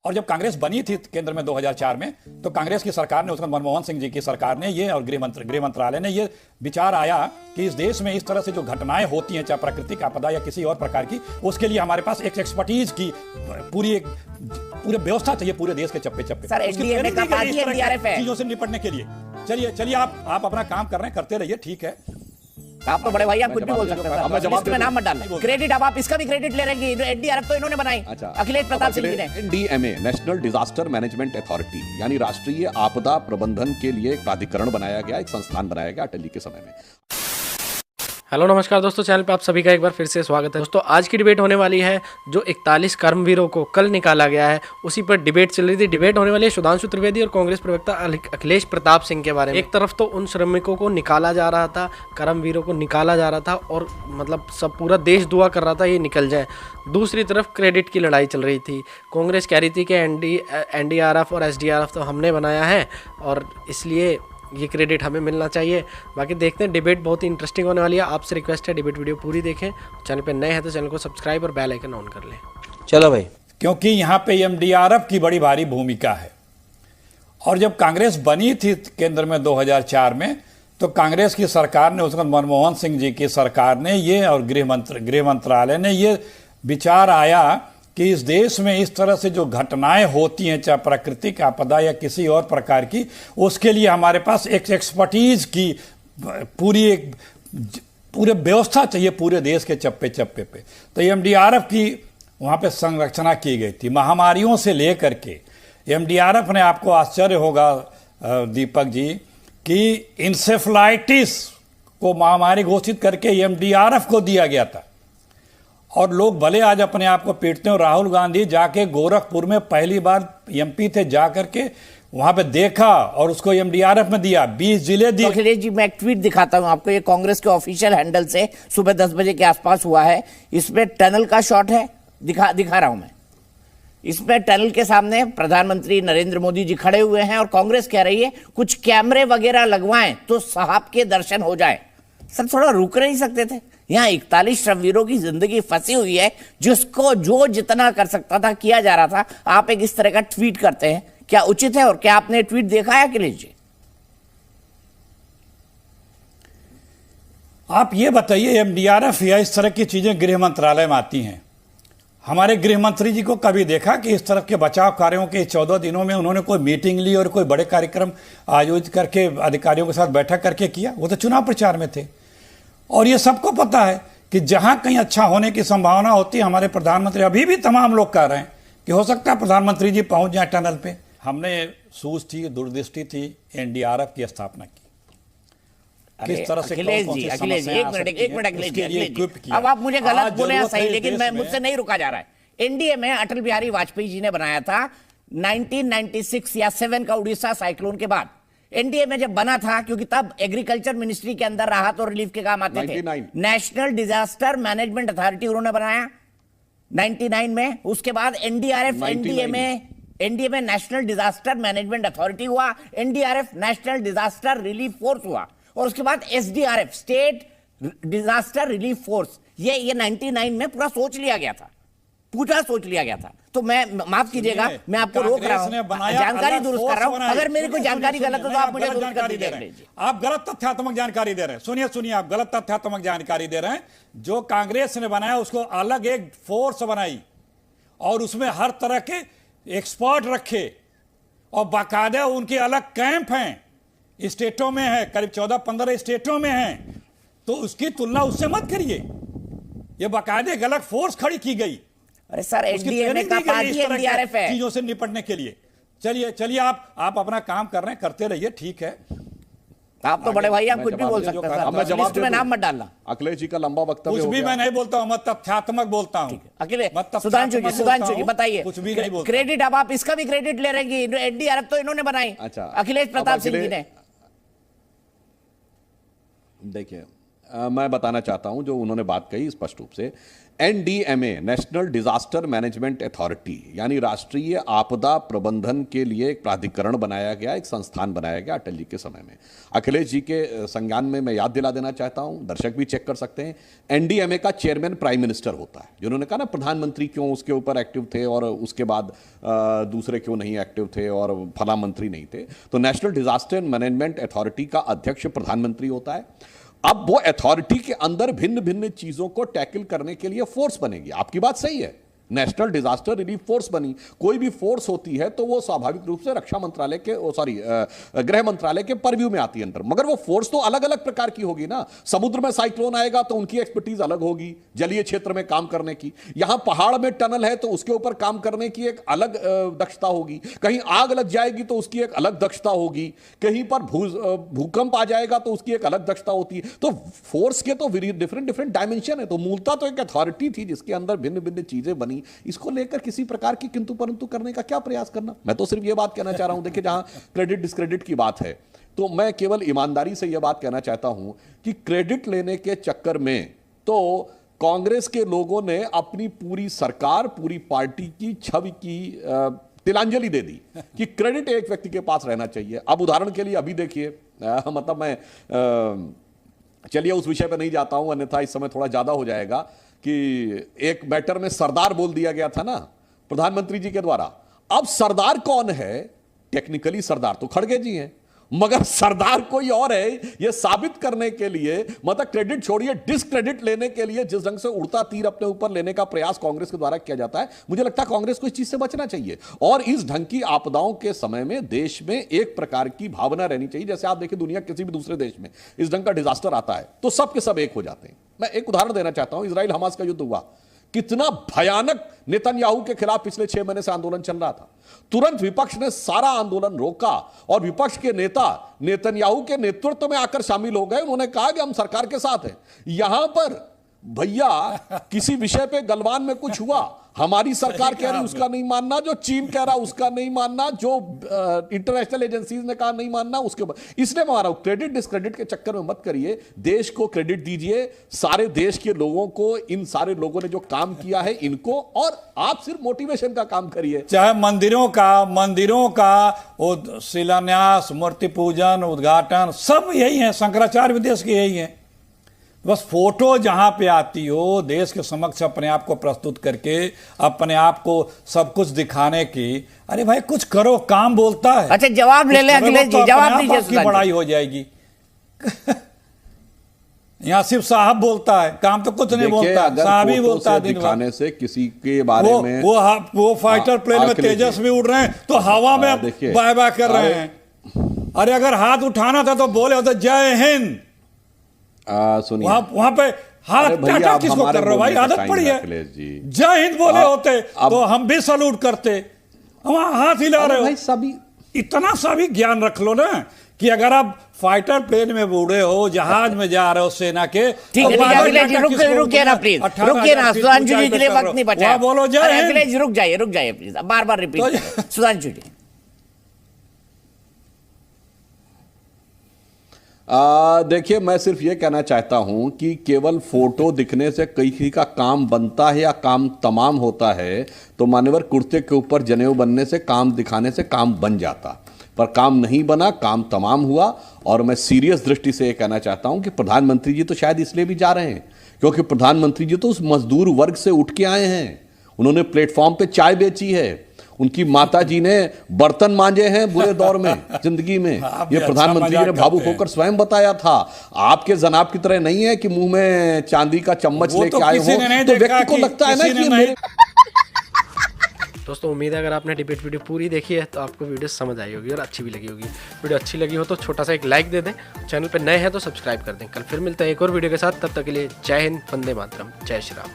और जब कांग्रेस बनी थी केंद्र में 2004 में, तो कांग्रेस की सरकार ने, उसमें मनमोहन सिंह जी की सरकार ने ये, और गृह मंत्रालय ने ये विचार आया कि इस देश में इस तरह से जो घटनाएं होती हैं, चाहे प्राकृतिक आपदा या किसी और प्रकार की, उसके लिए हमारे पास एक एक्सपर्टीज की पूरी व्यवस्था चाहिए पूरे देश के चप्पे चप्पे चीजों से निपटने के लिए। चलिए आप अपना काम कर रहे हैं, करते रहिए, ठीक है। आप तो बड़े भाई, आप कुछ भी बोल सकते हैं, लिस्ट में नाम मत डालना। क्रेडिट अब आप इसका भी क्रेडिट ले रहे हैं, एनडीआरएफ तो इन्होंने बनाई, अखिलेश प्रताप सिंह जी ने। NDMA, national disaster management authority, यानी राष्ट्रीय आपदा प्रबंधन के लिए एक प्राधिकरण बनाया गया, एक संस्थान बनाया गया अटली के समय में। हेलो नमस्कार दोस्तों, चैनल पे आप सभी का एक बार फिर से स्वागत है। दोस्तों आज की डिबेट होने वाली है जो 41 कर्मवीरों को कल निकाला गया है, उसी पर डिबेट चल रही थी। डिबेट होने वाली है सुधांशु त्रिवेदी और कांग्रेस प्रवक्ता अखिलेश प्रताप सिंह के बारे में। एक तरफ तो उन श्रमिकों को निकाला जा रहा था, कर्मवीरों को निकाला जा रहा था और मतलब सब पूरा देश दुआ कर रहा था ये निकल जाए। दूसरी तरफ क्रेडिट की लड़ाई चल रही थी। कांग्रेस कह रही थी कि एनडीआरएफ और एसडीआरएफ तो हमने बनाया है और इसलिए ये क्रेडिट हमें मिलना चाहिए। बाकी देखते हैं, डिबेट बहुत ही इंटरेस्टिंग होने वाली है। आपसे रिक्वेस्ट है डिबेट वीडियो पूरी देखें, चैनल पे नए हैं तो चैनल को सब्सक्राइब और बेल आइकन ऑन कर लें। चलो भाई, क्योंकि यहाँ पे एमडीआरएफ की बड़ी भारी भूमिका है। और जब कांग्रेस बनी थी केंद्र में 2004 में, तो कांग्रेस की सरकार ने, उसमें मनमोहन सिंह जी की सरकार ने ये, और गृह मंत्रालय ने ये विचार आया कि इस देश में इस तरह से जो घटनाएं होती हैं, चाहे प्राकृतिक आपदा या किसी और प्रकार की, उसके लिए हमारे पास एक एक्सपर्टीज की पूरी व्यवस्था चाहिए पूरे देश के चप्पे चप्पे पे। तो एमडीआरएफ की वहाँ पे संरचना की गई थी। महामारियों से लेकर के एमडीआरएफ ने, आपको आश्चर्य होगा दीपक जी, कि इंसेफ्लाइटिस को महामारी घोषित करके एमडीआरएफ को दिया गया था। और लोग भले आज अपने आप को पीटते हैं। राहुल गांधी जाके गोरखपुर में पहली बार एमपी थे, जाकर के वहां पे देखा और उसको एमडीआरएफ में दिया, 20 जिले दिए। अखिलेश जी, मैं एक ट्वीट दिखाता हूं आपको, ये कांग्रेस के ऑफिशियल हैंडल से सुबह 10 बजे के आसपास हुआ है। इसमें टनल का शॉट है, दिखा रहा हूं मैं। इसमें टनल के सामने प्रधानमंत्री नरेंद्र मोदी जी खड़े हुए हैं और कांग्रेस कह रही है कुछ कैमरे वगैरह लगवाएं तो साहब के दर्शन हो जाए। सर थोड़ा रुक नहीं सकते थे? यहाँ 41 श्रमवीरों की जिंदगी फंसी हुई है, जिसको जो जितना कर सकता था किया जा रहा था। आप एक इस तरह का ट्वीट करते हैं, क्या उचित है? और क्या आपने ट्वीट देखा है अखिलेश जी? आप ये बताइए, एमडीआरएफ या इस तरह की चीजें गृह मंत्रालय में आती हैं, हमारे गृह मंत्री जी को कभी देखा कि इस तरह के बचाव कार्यों के 14 दिनों में उन्होंने कोई मीटिंग ली और कोई बड़े कार्यक्रम आयोजित करके अधिकारियों के साथ बैठक करके किया? वो तो चुनाव प्रचार में थे। और ये सबको पता है कि जहां कहीं अच्छा होने की संभावना होती है, हमारे प्रधानमंत्री, अभी भी तमाम लोग कह रहे हैं कि हो सकता है प्रधानमंत्री जी पहुंच जाए टनल पे। हमने सूझ थी, दूरदृष्टि थी, एनडीआरएफ की स्थापना की। किस तरह से अखिलेश जी, एक मिनट अखिलेश जी, अब आप मुझे गलत बोले या सही, लेकिन मैं मुझसे नहीं रुका जा रहा है। एनडीए में अटल बिहारी वाजपेयी जी ने बनाया था 1996 या 7 का उड़ीसा साइक्लोन के बाद। एनडीए में जब बना था, क्योंकि तब एग्रीकल्चर मिनिस्ट्री के अंदर राहत और रिलीफ के काम आते थे, नेशनल डिजास्टर मैनेजमेंट अथॉरिटी उन्होंने बनाया 99 में। उसके बाद एनडीआरएफ, एनडीए में नेशनल डिजास्टर मैनेजमेंट अथॉरिटी हुआ, NDRF national disaster relief force हुआ, और उसके बाद SDRF state disaster relief force. ये 99 में पूरा सोच लिया गया था, पूरा सोच लिया गया था। तो मैं, माफ कीजिएगा, मैं आपको रोक रहा हूं, जानकारी दुरुस्त कर रहा हूं। अगर मेरी कोई जानकारी गलत है तो आप मुझे दुरुस्त कर दीजिए। आप गलत तथ्यात्मक जानकारी दे रहे हैं। सुनिए, आप गलत तथ्यात्मक जानकारी दे रहे हैं। जो कांग्रेस ने बनाया उसको अलग एक फोर्स बनाई और उसमें हर तरह के एक्सपर्ट रखे और बाकायदा उनके अलग कैंप हैं, स्टेटों में है, करीब 14-15 स्टेटों में है। तो उसकी तुलना उससे मत करिए। ये बाकायदे एक अलग फोर्स खड़ी की गई। अरे सर, एनडीए का पार्टी एनडीआरएफ है चीजों से निपटने के लिए। चलिए आप अपना काम कर रहे हैं, करते रहिए, ठीक है। आप तो बड़े भाई, आप कुछ भी बोल सकते हैं, लिस्ट में नाम मत डालना। अखिलेश जी का लंबा वक्तव्य कुछ भी मैं नहीं बोलता हूं, मैं तथ्यात्मक बोलता हूं। अखिलेश, सुधांशु जी बताइए, कुछ भी नहीं बोलता। क्रेडिट अब आप इसका भी क्रेडिट ले रहे हैं कि एनडीआरएफ तो इन्होंने बनाई, अखिलेश प्रताप सिंह जी ने। देखिए, मैं बताना चाहता हूं, जो उन्होंने बात कही स्पष्ट रूप से, NDMA national disaster management authority यानी राष्ट्रीय आपदा प्रबंधन के लिए एक प्राधिकरण बनाया गया, एक संस्थान बनाया गया अटल जी के समय में। अखिलेश जी के संज्ञान में मैं याद दिला देना चाहता हूं, दर्शक भी चेक कर सकते हैं, NDMA का चेयरमैन प्राइम मिनिस्टर होता है। जिन्होंने कहा ना प्रधानमंत्री क्यों उसके ऊपर एक्टिव थे और उसके बाद दूसरे क्यों नहीं एक्टिव थे और फला मंत्री नहीं थे, तो नेशनल डिजास्टर मैनेजमेंट अथॉरिटी का अध्यक्ष प्रधानमंत्री होता है। अब वो अथॉरिटी के अंदर भिन्न भिन्न चीजों को टैकल करने के लिए फोर्स बनेगी। आपकी बात सही है, नेशनल डिजास्टर रिलीफ फोर्स बनी। कोई भी फोर्स होती है तो वो स्वाभाविक रूप से रक्षा मंत्रालय के गृह मंत्रालय के परव्यू में आती है अंदर, मगर वो फोर्स तो अलग अलग प्रकार की होगी ना। समुद्र में साइक्लोन आएगा तो उनकी एक्सपर्टीज अलग होगी, जलीय क्षेत्र में काम करने की। यहां पहाड़ में टनल है तो उसके ऊपर काम करने की एक अलग दक्षता होगी। कहीं आग लग जाएगी तो उसकी एक अलग दक्षता होगी। कहीं पर भूकंप आ जाएगा तो उसकी एक अलग दक्षता होती है। तो फोर्स के तो डिफरेंट डिफरेंट डायमेंशन है। तो मूलतः तो एक अथॉरिटी थी जिसके अंदर भिन्न भिन्न चीजें बनी। इसको लेकर किसी प्रकार की किंतु परंतु करने का क्या प्रयास करना। मैं तो सिर्फ यह बात कहना चाह रहा हूं, देखिए जहां क्रेडिट डिस्क्रेडिट की बात है तो मैं केवल ईमानदारी से यह बात कहना चाहता हूं कि क्रेडिट लेने के चक्कर में तो कांग्रेस के लोगों ने अपनी पूरी सरकार, पूरी पार्टी की छवि की तिलांजलि दे दी कि क्रेडिट एक व्यक्ति के पास रहना चाहिए। अब उदाहरण के लिए अभी देखिए, मतलब मैं चलिए उस विषय पर नहीं जाता हूं, अन्यथा इस समय थोड़ा ज्यादा हो जाएगा, कि एक मैटर में सरदार बोल दिया गया था ना प्रधानमंत्री जी के द्वारा। अब सरदार कौन है? टेक्निकली सरदार तो खड़गे जी हैं, मगर सरदार कोई और है। यह साबित करने के लिए, मतलब क्रेडिट छोड़िए, डिस्क्रेडिट लेने के लिए जिस ढंग से उड़ता तीर अपने ऊपर लेने का प्रयास कांग्रेस के द्वारा किया जाता है, मुझे लगता है कांग्रेस को इस चीज से बचना चाहिए। और इस ढंग की आपदाओं के समय में देश में एक प्रकार की भावना रहनी चाहिए। जैसे आप देखिए दुनिया किसी भी दूसरे देश में इस ढंग का डिजास्टर आता है तो सब के सब एक हो जाते हैं। मैं एक उदाहरण देना चाहता हूं, इजराइल हमास का युद्ध हुआ, कितना भयानक नेतन्याहू के खिलाफ पिछले 6 महीने से आंदोलन चल रहा था। तुरंत विपक्ष ने सारा आंदोलन रोका और विपक्ष के नेता नेतन्याहू के नेतृत्व में आकर शामिल हो गए। उन्होंने कहा कि हम सरकार के साथ हैं। यहां पर भैया किसी विषय पे गलवान में कुछ हुआ, हमारी सरकार कह रही उसका नहीं मानना, जो चीन कह रहा उसका नहीं मानना, जो इंटरनेशनल एजेंसीज ने कहा नहीं मानना, उसके बाद इसलिए मैं आ रहा हूं, क्रेडिट डिस्क्रेडिट के चक्कर में मत करिए, देश को क्रेडिट दीजिए, सारे देश के लोगों को, इन सारे लोगों ने जो काम किया है इनको, और आप सिर्फ मोटिवेशन का काम करिए। चाहे मंदिरों का शिलान्यास, मूर्ति पूजन, उद्घाटन सब यही है, शंकराचार्य भी देश के यही है। बस फोटो जहां पे आती हो देश के समक्ष अपने आप को प्रस्तुत करके, अपने आप को सब कुछ दिखाने की, अरे भाई कुछ करो, काम बोलता है। अच्छा जवाब ले ले अखिलेश जी, जवाब दीजिए। आपकी बड़ाई हो जाएगी। यहाँ सिर्फ साहब बोलता है, काम तो कुछ नहीं बोलता, साहब ही बोलता है। दिखाने से किसी के बारे में वो फाइटर प्लेन में तेजस में उड़ रहे हैं तो हवा में बाय बाय कर रहे हैं। अरे अगर हाथ उठाना था तो बोले होते जय हिंद। सुनिए वहां पे हाथ टाटा किसको कर रहे हो भाई? आदत पड़ी है। जय हिंद बोले होते तो हम भी सलूट करते, वहां हाथ हिला रहे हो भाई। सभी इतना सा भी ज्ञान रख लो ना कि अगर आप फाइटर प्लेन में उड़े हो, जहाज में जा रहे हो सेना के, ठीक है रुकिए ना प्लीज, रुकिए ना, सुधांशु जी के लिए वक्त नहीं बचा। बोलो जय हिंद। अखिलेश रुक जाइए प्लीज, बार बार रिपीट। सुधांशु जी देखिए, मैं सिर्फ ये कहना चाहता हूं कि केवल फोटो दिखने से किसी का काम बनता है या काम तमाम होता है, तो मान्यवर कुर्ते के ऊपर जनेऊ बनने से, काम दिखाने से काम बन जाता, पर काम नहीं बना, काम तमाम हुआ। और मैं सीरियस दृष्टि से ये कहना चाहता हूं कि प्रधानमंत्री जी तो शायद इसलिए भी जा रहे हैं क्योंकि प्रधानमंत्री जी तो उस मजदूर वर्ग से उठ के आए हैं। उन्होंने प्लेटफॉर्म पे चाय बेची है, उनकी माता जी ने बर्तन मांजे हैं बुरे दौर में जिंदगी में। ये प्रधानमंत्री जी ने भावुक होकर स्वयं बताया था। आपके जनाब की तरह नहीं है कि मुंह में चांदी का चम्मच लेके आए हो तो व्यक्ति को लगता है ना कि मेरे। दोस्तों उम्मीद है अगर आपने डिबेट वीडियो पूरी देखी है तो आपको वीडियो समझ आई होगी और अच्छी भी लगी होगी। वीडियो अच्छी लगी हो तो छोटा सा एक लाइक दे दें, चैनल पर नए हैं तो सब्सक्राइब कर दें। कल फिर मिलते हैं एक और वीडियो के साथ, तब तक के लिए जय हिंद, वंदे मातरम, जय श्री राम।